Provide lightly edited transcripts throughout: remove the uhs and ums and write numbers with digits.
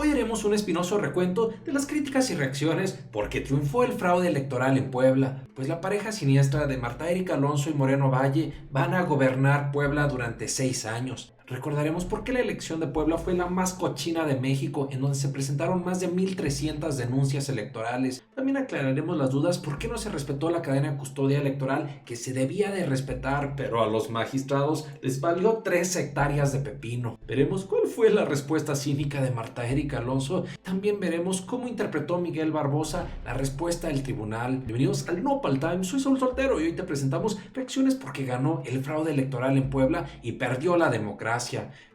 Hoy haremos un espinoso recuento de las críticas y reacciones porque triunfó el fraude electoral en Puebla, pues la pareja siniestra de Marta Erika Alonso y Moreno Valle van a gobernar Puebla durante 6 años. Recordaremos por qué la elección de Puebla fue la más cochina de México, en donde se presentaron más de 1,300 denuncias electorales. También aclararemos las dudas por qué no se respetó la cadena de custodia electoral que se debía de respetar, pero a los magistrados les valió 3 hectáreas de pepino. Veremos cuál fue la respuesta cínica de Marta Erika Alonso. También veremos cómo interpretó Miguel Barbosa la respuesta del tribunal. Bienvenidos al Nopal Time, soy Saúl Soltero y hoy te presentamos reacciones porque ganó el fraude electoral en Puebla y perdió la democracia.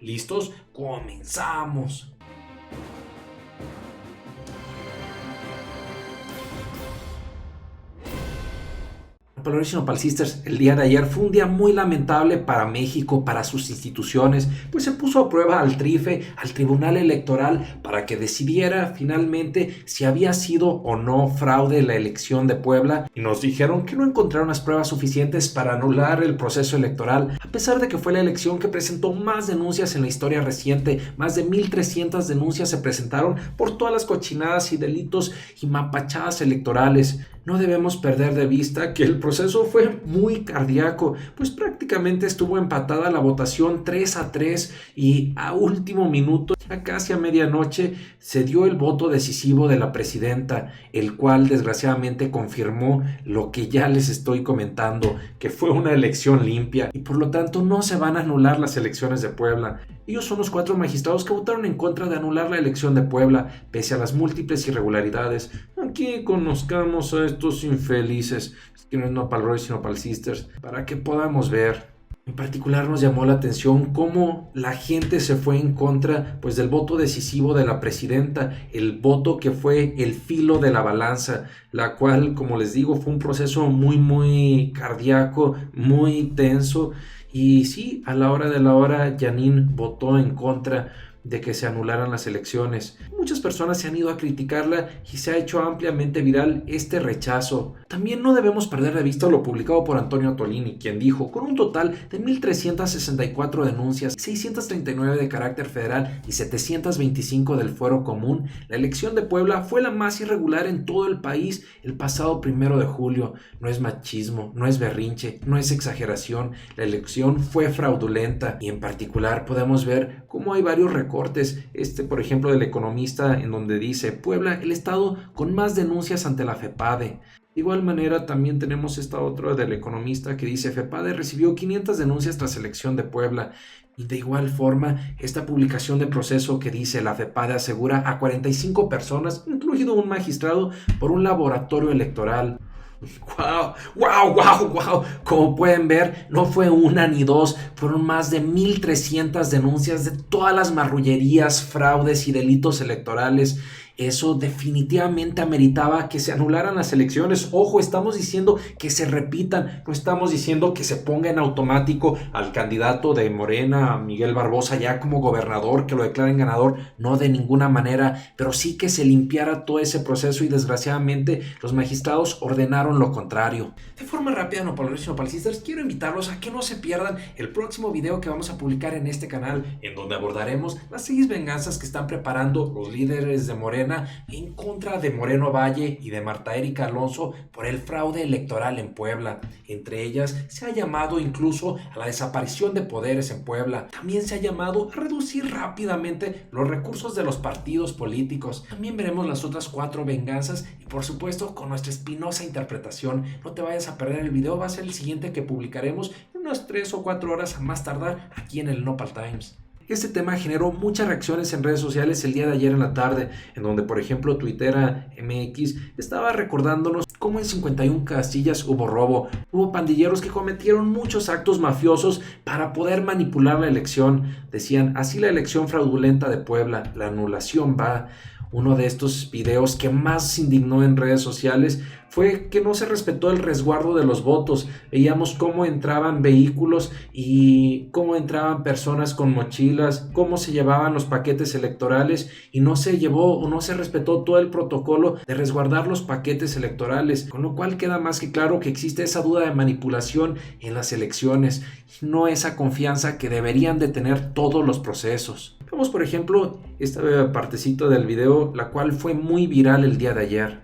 ¿Listos? ¡Comenzamos! Nopal Sisters, el día de ayer fue un día muy lamentable para México, para sus instituciones, pues se puso a prueba al TRIFE, al Tribunal Electoral, para que decidiera finalmente si había sido o no fraude la elección de Puebla, y nos dijeron que no encontraron las pruebas suficientes para anular el proceso electoral, a pesar de que fue la elección que presentó más denuncias en la historia reciente. Más de 1,300 denuncias se presentaron por todas las cochinadas y delitos y mapachadas electorales. No debemos perder de vista que el proceso fue muy cardíaco, pues prácticamente estuvo empatada la votación 3-3 y a último minuto, ya casi a medianoche, se dio el voto decisivo de la presidenta, el cual desgraciadamente confirmó lo que ya les estoy comentando, que fue una elección limpia y por lo tanto no se van a anular las elecciones de Puebla. Ellos son los 4 magistrados que votaron en contra de anular la elección de Puebla, pese a las múltiples irregularidades. Aquí conozcamos a estos infelices, es que no es Nopal Roy sino Nopal Sisters, para que podamos ver. En particular nos llamó la atención cómo la gente se fue en contra pues del voto decisivo de la presidenta, el voto que fue el filo de la balanza, la cual, como les digo, fue un proceso muy cardíaco, muy tenso. Y sí, a la hora de la hora, Jeanine votó en contra de que se anularan las elecciones. Muchas personas se han ido a criticarla y se ha hecho ampliamente viral este rechazo. También no debemos perder de vista lo publicado por Antonio Tolini, quien dijo: con un total de 1,364 denuncias, 639 de carácter federal y 725 del fuero común, la elección de Puebla fue la más irregular en todo el país el pasado 1 de julio. No es machismo, no es berrinche, no es exageración. La elección fue fraudulenta y en particular podemos ver cómo hay varios recortes. Por ejemplo, del Economista, en donde dice: Puebla, el estado con más denuncias ante la FEPADE. De igual manera, también tenemos esta otra del Economista que dice: FEPADE recibió 500 denuncias tras elección de Puebla. Y de igual forma, esta publicación de Proceso que dice: la FEPADE asegura a 45 personas, incluido un magistrado, por un laboratorio electoral. ¡Wow! Como pueden ver, no fue una ni dos, fueron más de 1,300 denuncias de todas las marrullerías, fraudes y delitos electorales. Eso definitivamente ameritaba que se anularan las elecciones. Ojo, estamos diciendo que se repitan, no estamos diciendo que se ponga en automático al candidato de Morena, Miguel Barbosa, ya como gobernador, que lo declaren ganador, no, de ninguna manera, pero sí que se limpiara todo ese proceso y desgraciadamente los magistrados ordenaron lo contrario. De forma rápida, Nopal Roy y Nopal Sisters, quiero invitarlos a que no se pierdan el próximo video que vamos a publicar en este canal, en donde abordaremos las 6 venganzas que están preparando los líderes de Morena en contra de Moreno Valle y de Marta Erika Alonso por el fraude electoral en Puebla. Entre ellas se ha llamado incluso a la desaparición de poderes en Puebla. También se ha llamado a reducir rápidamente los recursos de los partidos políticos. También veremos las otras 4 venganzas y por supuesto con nuestra espinosa interpretación. No te vayas a perder el video, va a ser el siguiente que publicaremos en unas 3 o 4 horas a más tardar aquí en el Nopal Times. Este tema generó muchas reacciones en redes sociales el día de ayer en la tarde, en donde por ejemplo Twittera MX estaba recordándonos cómo en 51 Castillas hubo robo, hubo pandilleros que cometieron muchos actos mafiosos para poder manipular la elección. Decían: así la elección fraudulenta de Puebla, la anulación va. Uno de estos videos que más se indignó en redes sociales fue que no se respetó el resguardo de los votos. Veíamos cómo entraban vehículos y cómo entraban personas con mochilas, cómo se llevaban los paquetes electorales y no se llevó o no se respetó todo el protocolo de resguardar los paquetes electorales, con lo cual queda más que claro que existe esa duda de manipulación en las elecciones y no esa confianza que deberían de tener todos los procesos. Veamos, por ejemplo, esta partecita del video, la cual fue muy viral el día de ayer.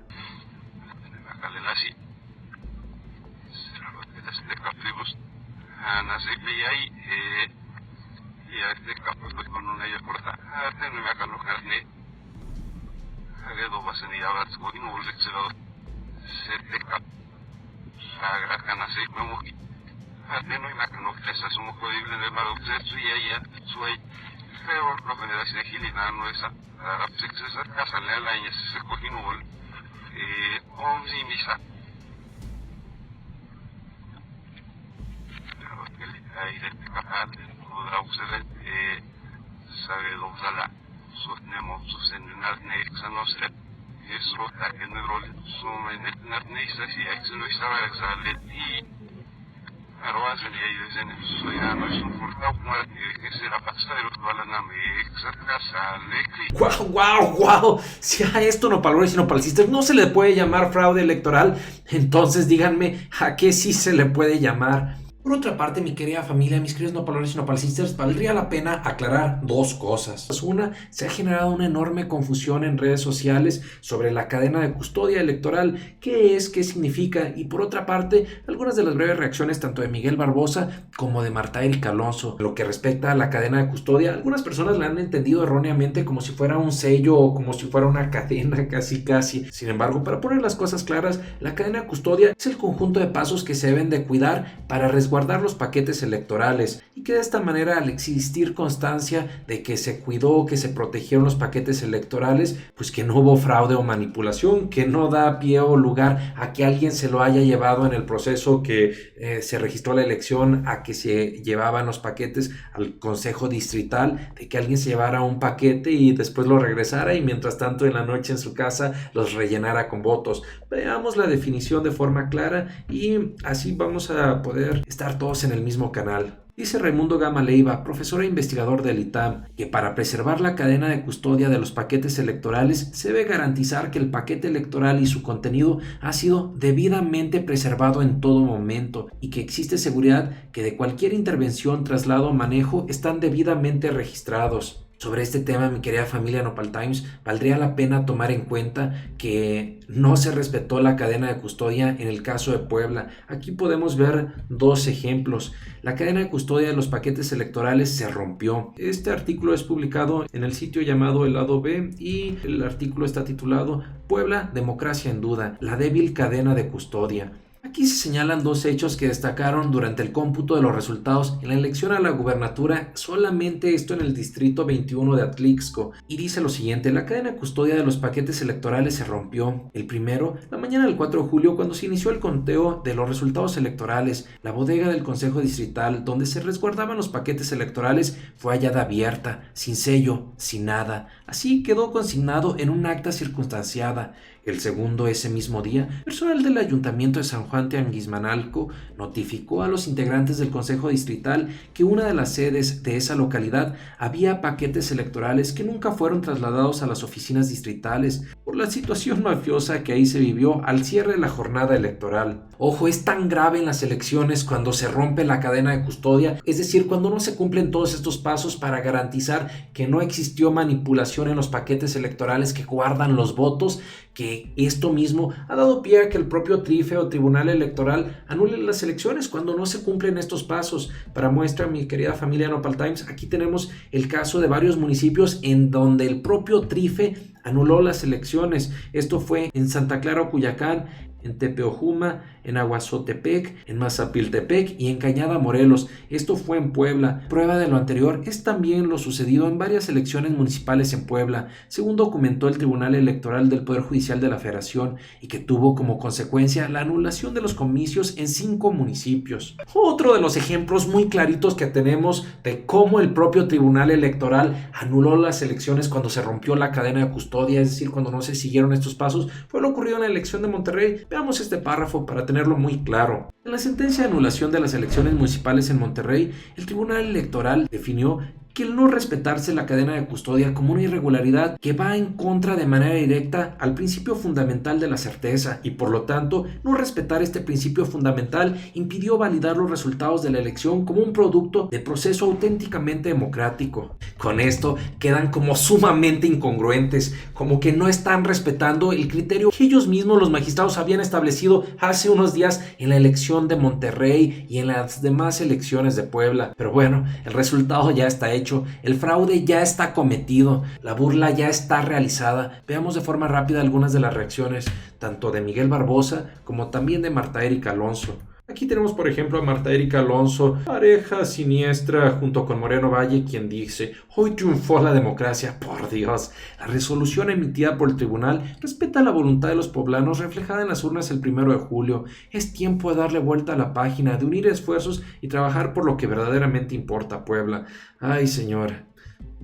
¡Guau, guau, guau! Si a esto nopalores y nopalcistas no se le puede llamar fraude electoral, entonces díganme a qué sí se le puede llamar. Por otra parte, mi querida familia, mis queridos nopalores y nopalcistas, valdría la pena aclarar dos cosas. Una, se ha generado una enorme confusión en redes sociales sobre la cadena de custodia electoral, qué es, qué significa, y por otra parte, algunas de las breves reacciones tanto de Miguel Barbosa como de Marta Erika Alonso. En lo que respecta a la cadena de custodia, algunas personas la han entendido erróneamente como si fuera un sello o como si fuera una cadena casi. Sin embargo, para poner las cosas claras, la cadena de custodia es el conjunto de pasos que se deben de cuidar para resguardar los paquetes electorales, y que de esta manera, al existir constancia de que se cuidó, que se protegieron los paquetes electorales, pues que no hubo fraude o manipulación, que no da pie o lugar a que alguien se lo haya llevado en el proceso que se registró la elección, a que se llevaban los paquetes al consejo distrital, de que alguien se llevara un paquete y después lo regresara y mientras tanto en la noche en su casa los rellenara con votos. Veamos la definición de forma clara y así vamos a poder estar todos en el mismo canal. Dice Raimundo Gama Leiva, profesor e investigador del ITAM, que para preservar la cadena de custodia de los paquetes electorales se debe garantizar que el paquete electoral y su contenido ha sido debidamente preservado en todo momento y que existe seguridad que de cualquier intervención, traslado o manejo están debidamente registrados. Sobre este tema, mi querida familia Nopal Times, valdría la pena tomar en cuenta que no se respetó la cadena de custodia en el caso de Puebla. Aquí podemos ver dos ejemplos. La cadena de custodia de los paquetes electorales se rompió. Este artículo es publicado en el sitio llamado El Lado B y el artículo está titulado Puebla, democracia en duda, la débil cadena de custodia. Aquí se señalan dos hechos que destacaron durante el cómputo de los resultados en la elección a la gubernatura, solamente esto en el distrito 21 de Atlixco, y dice lo siguiente: la cadena de custodia de los paquetes electorales se rompió. El primero, la mañana del 4 de julio, cuando se inició el conteo de los resultados electorales, la bodega del Consejo Distrital, donde se resguardaban los paquetes electorales, fue hallada abierta, sin sello, sin nada. Así quedó consignado en un acta circunstanciada. El segundo, ese mismo día, personal del Ayuntamiento de San Juan Teanguismanalco notificó a los integrantes del Consejo Distrital que una de las sedes de esa localidad había paquetes electorales que nunca fueron trasladados a las oficinas distritales por la situación mafiosa que ahí se vivió al cierre de la jornada electoral. Ojo, es tan grave en las elecciones cuando se rompe la cadena de custodia, es decir, cuando no se cumplen todos estos pasos para garantizar que no existió manipulación en los paquetes electorales que guardan los votos, que esto mismo ha dado pie a que el propio TRIFE o Tribunal Electoral anule las elecciones cuando no se cumplen estos pasos. Para muestra, mi querida familia Nopal Times, aquí tenemos el caso de varios municipios en donde el propio TRIFE anuló las elecciones. Esto fue en Santa Clara, Cuyacán, en Tepeojuma, en Aguazotepec, en Mazapiltepec y en Cañada, Morelos. Esto fue en Puebla. Prueba de lo anterior es también lo sucedido en varias elecciones municipales en Puebla, según documentó el Tribunal Electoral del Poder Judicial de la Federación, y que tuvo como consecuencia la anulación de los comicios en 5 municipios. Otro de los ejemplos muy claritos que tenemos de cómo el propio Tribunal Electoral anuló las elecciones cuando se rompió la cadena de custodia, es decir, cuando no se siguieron estos pasos, fue lo ocurrido en la elección de Monterrey. Veamos este párrafo para tenerlo muy claro. En la sentencia de anulación de las elecciones municipales en Monterrey, el Tribunal Electoral definió que el no respetarse la cadena de custodia como una irregularidad que va en contra de manera directa al principio fundamental de la certeza y por lo tanto no respetar este principio fundamental impidió validar los resultados de la elección como un producto de proceso auténticamente democrático. Con esto quedan como sumamente incongruentes, como que no están respetando el criterio que ellos mismos los magistrados habían establecido hace unos días en la elección de Monterrey y en las demás elecciones de Puebla. Pero bueno, el resultado ya está hecho, el fraude ya está cometido, la burla ya está realizada. Veamos de forma rápida algunas de las reacciones, tanto de Miguel Barbosa como también de Marta Erika Alonso. Aquí tenemos, por ejemplo, a Marta Erika Alonso, pareja siniestra junto con Moreno Valle, quien dice: hoy triunfó la democracia, por Dios. La resolución emitida por el tribunal respeta la voluntad de los poblanos reflejada en las urnas el 1 de julio. Es tiempo de darle vuelta a la página, de unir esfuerzos y trabajar por lo que verdaderamente importa a Puebla. Ay, señora.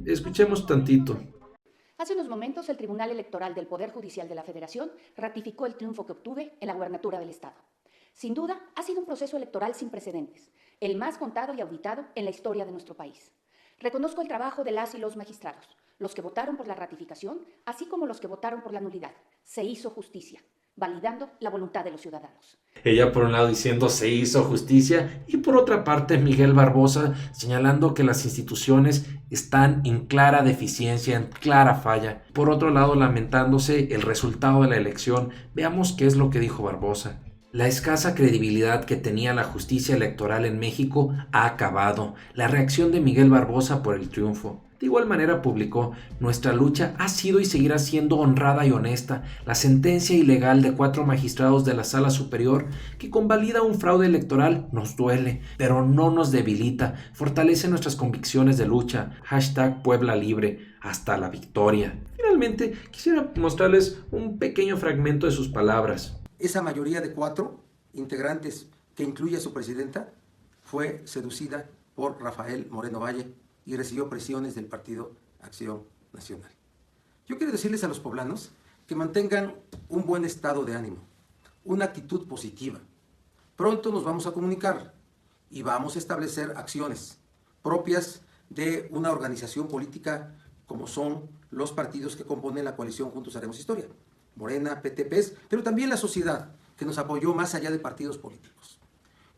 Escuchemos tantito. Hace unos momentos el Tribunal Electoral del Poder Judicial de la Federación ratificó el triunfo que obtuve en la gubernatura del Estado. Sin duda, ha sido un proceso electoral sin precedentes, el más contado y auditado en la historia de nuestro país. Reconozco el trabajo de las y los magistrados, los que votaron por la ratificación, así como los que votaron por la nulidad. Se hizo justicia, validando la voluntad de los ciudadanos. Ella por un lado diciendo se hizo justicia y por otra parte Miguel Barbosa señalando que las instituciones están en clara deficiencia, en clara falla. Por otro lado lamentándose el resultado de la elección. Veamos qué es lo que dijo Barbosa. La escasa credibilidad que tenía la justicia electoral en México ha acabado. La reacción de Miguel Barbosa por el triunfo. De igual manera publicó: nuestra lucha ha sido y seguirá siendo honrada y honesta. La sentencia ilegal de 4 magistrados de la Sala Superior que convalida un fraude electoral nos duele, pero no nos debilita. Fortalece nuestras convicciones de lucha. #Puebla Libre. Hasta la victoria. Finalmente, quisiera mostrarles un pequeño fragmento de sus palabras. Esa mayoría de 4 integrantes, que incluye a su presidenta, fue seducida por Rafael Moreno Valle y recibió presiones del Partido Acción Nacional. Yo quiero decirles a los poblanos que mantengan un buen estado de ánimo, una actitud positiva. Pronto nos vamos a comunicar y vamos a establecer acciones propias de una organización política como son los partidos que componen la coalición Juntos Haremos Historia. Morena, PT, PES, pero también la sociedad que nos apoyó más allá de partidos políticos.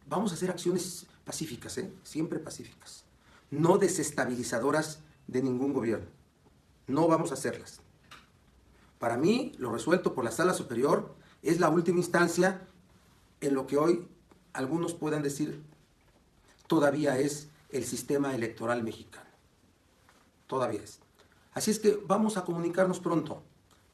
Vamos a hacer acciones pacíficas, siempre pacíficas, no desestabilizadoras de ningún gobierno. No vamos a hacerlas. Para mí, lo resuelto por la Sala Superior es la última instancia en lo que hoy algunos puedan decir todavía es el sistema electoral mexicano. Todavía es. Así es que vamos a comunicarnos pronto.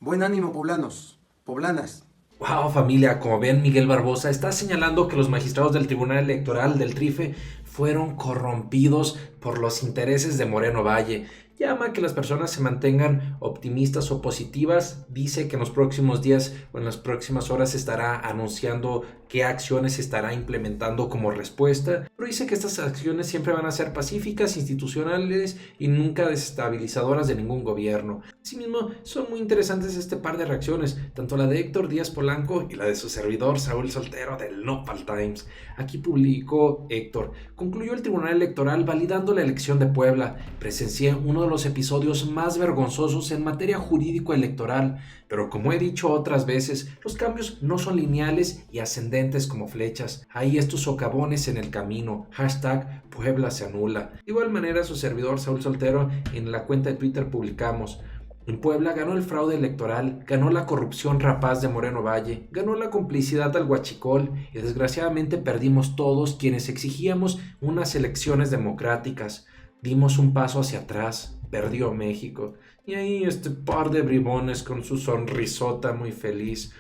Buen ánimo, poblanos, poblanas. Wow, familia, como ven, Miguel Barbosa está señalando que los magistrados del Tribunal Electoral del TRIFE fueron corrompidos por los intereses de Moreno Valle. Llama a que las personas se mantengan optimistas o positivas. Dice que en los próximos días o en las próximas horas estará anunciando qué acciones estará implementando como respuesta. Pero dice que estas acciones siempre van a ser pacíficas, institucionales y nunca desestabilizadoras de ningún gobierno. Asimismo, son muy interesantes este par de reacciones, tanto la de Héctor Díaz Polanco y la de su servidor Saúl Soltero del Nopal Times. Aquí publicó Héctor: concluyó el Tribunal Electoral validando la elección de Puebla. Presencié uno de los episodios más vergonzosos en materia jurídico-electoral, pero como he dicho otras veces, los cambios no son lineales y ascendentes como flechas. Hay estos socavones en el camino. #Puebla se anula. De igual manera, su servidor Saúl Soltero en la cuenta de Twitter publicamos: en Puebla ganó el fraude electoral, ganó la corrupción rapaz de Moreno Valle, ganó la complicidad al huachicol y desgraciadamente perdimos todos quienes exigíamos unas elecciones democráticas. Dimos un paso hacia atrás, perdió México. Y ahí este par de bribones con su sonrisota muy feliz.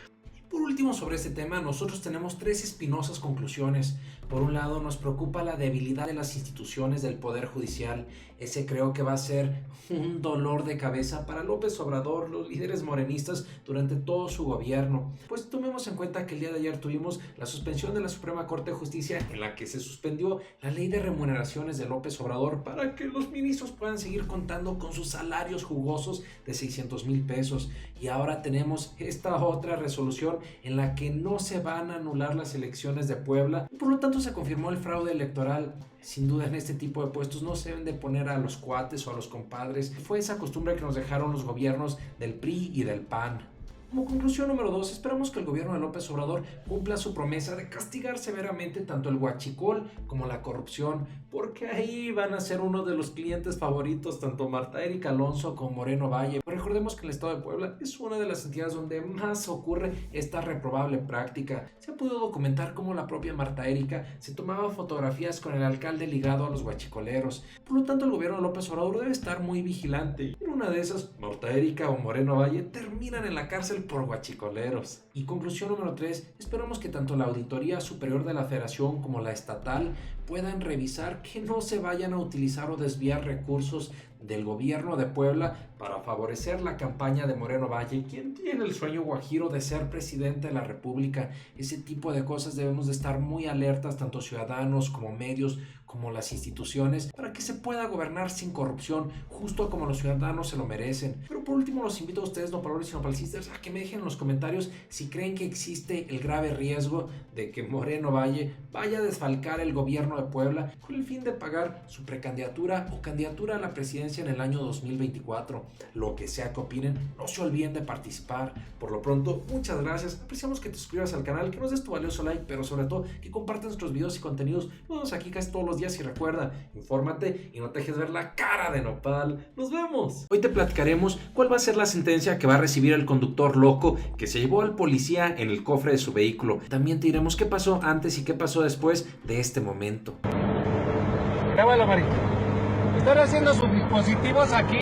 Por último, sobre este tema, nosotros tenemos 3 espinosas conclusiones. Por un lado, nos preocupa la debilidad de las instituciones del Poder Judicial. Ese creo que va a ser un dolor de cabeza para López Obrador, los líderes morenistas durante todo su gobierno. Pues tomemos en cuenta que el día de ayer tuvimos la suspensión de la Suprema Corte de Justicia, en la que se suspendió la ley de remuneraciones de López Obrador para que los ministros puedan seguir contando con sus salarios jugosos de 600,000 pesos. Y ahora tenemos esta otra resolución en la que no se van a anular las elecciones de Puebla y por lo tanto se confirmó el fraude electoral. Sin duda en este tipo de puestos no se deben de poner a los cuates o a los compadres. Fue esa costumbre que nos dejaron los gobiernos del PRI y del PAN. Como conclusión número 2, esperamos que el gobierno de López Obrador cumpla su promesa de castigar severamente tanto el huachicol como la corrupción, porque ahí van a ser uno de los clientes favoritos tanto Marta Erika Alonso como Moreno Valle. Recordemos que el estado de Puebla es una de las entidades donde más ocurre esta reprobable práctica. Se ha podido documentar cómo la propia Marta Erika se tomaba fotografías con el alcalde ligado a los huachicoleros. Por lo tanto, el gobierno de López Obrador debe estar muy vigilante. En una de esas, Marta Erika o Moreno Valle terminan en la cárcel por huachicoleros. Y conclusión número 3, esperamos que tanto la Auditoría Superior de la Federación como la estatal puedan revisar que no se vayan a utilizar o desviar recursos del gobierno de Puebla para favorecer la campaña de Moreno Valle, quien tiene el sueño guajiro de ser presidente de la República. Ese tipo de cosas debemos de estar muy alertas, tanto ciudadanos como medios, como las instituciones, para que se pueda gobernar sin corrupción, justo como los ciudadanos se lo merecen. Pero por último los invito a ustedes, nopaleros y nopalcistas, a que me dejen en los comentarios si creen que existe el grave riesgo de que Moreno Valle vaya a desfalcar el gobierno de Puebla con el fin de pagar su precandidatura o candidatura a la presidencia en el año 2024. Lo que sea que opinen, no se olviden de participar. Por lo pronto, muchas gracias. Apreciamos que te suscribas al canal, que nos des tu valioso like, pero sobre todo que compartas nuestros videos y contenidos. Nos vemos aquí casi todos los días y recuerda, infórmate y no te dejes ver la cara de nopal. ¡Nos vemos! Hoy te platicaremos cuál va a ser la sentencia que va a recibir el conductor loco que se llevó al policía en el cofre de su vehículo. También te diremos qué pasó antes y qué pasó después de este momento. Grábalo, Mari. Están haciendo sus dispositivos aquí.